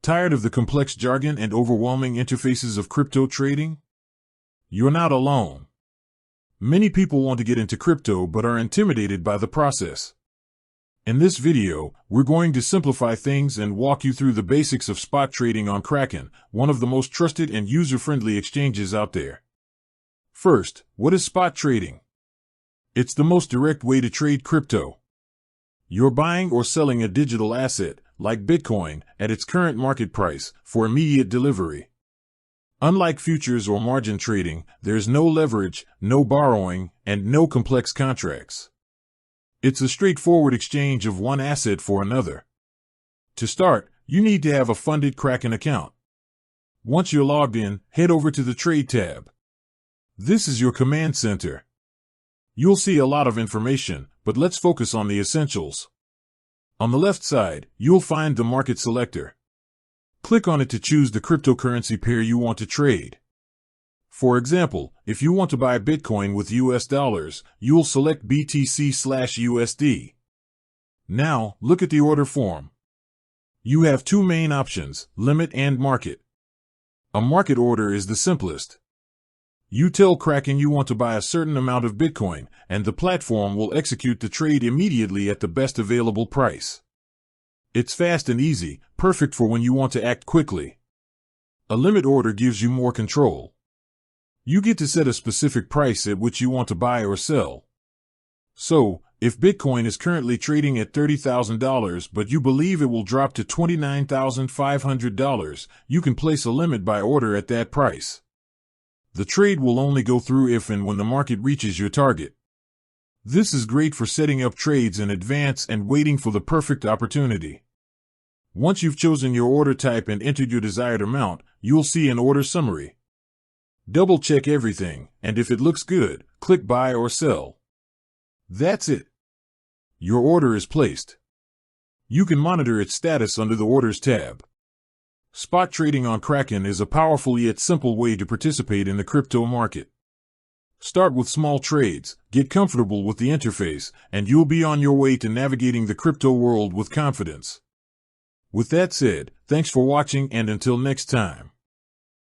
Tired of the complex jargon and overwhelming interfaces of crypto trading? You're not alone. Many people want to get into crypto but are intimidated by the process. In this video, we're going to simplify things and walk you through the basics of spot trading on Kraken, one of the most trusted and user-friendly exchanges out there. First, what is spot trading? It's the most direct way to trade crypto. You're buying or selling a digital asset, like Bitcoin, at its current market price, for immediate delivery. Unlike futures or margin trading, there's no leverage, no borrowing, and no complex contracts. It's a straightforward exchange of one asset for another. To start, you need to have a funded Kraken account. Once you're logged in, head over to the Trade tab. This is your command center. You'll see a lot of information, but let's focus on the essentials. On the left side, you'll find the market selector. Click on it to choose the cryptocurrency pair you want to trade. For example, if you want to buy Bitcoin with US dollars, you'll select BTC/USD. Now, look at the order form. You have two main options, limit and market. A market order is the simplest. You tell Kraken you want to buy a certain amount of Bitcoin, and the platform will execute the trade immediately at the best available price. It's fast and easy, perfect for when you want to act quickly. A limit order gives you more control. You get to set a specific price at which you want to buy or sell. So, if Bitcoin is currently trading at $30,000 but you believe it will drop to $29,500, you can place a limit buy order at that price. The trade will only go through if and when the market reaches your target. This is great for setting up trades in advance and waiting for the perfect opportunity. Once you've chosen your order type and entered your desired amount, you'll see an order summary. Double-check everything, and if it looks good, click buy or sell. That's it. Your order is placed. You can monitor its status under the Orders tab. Spot trading on Kraken is a powerful yet simple way to participate in the crypto market. Start with small trades, get comfortable with the interface, and you'll be on your way to navigating the crypto world with confidence. With that said, thanks for watching and until next time.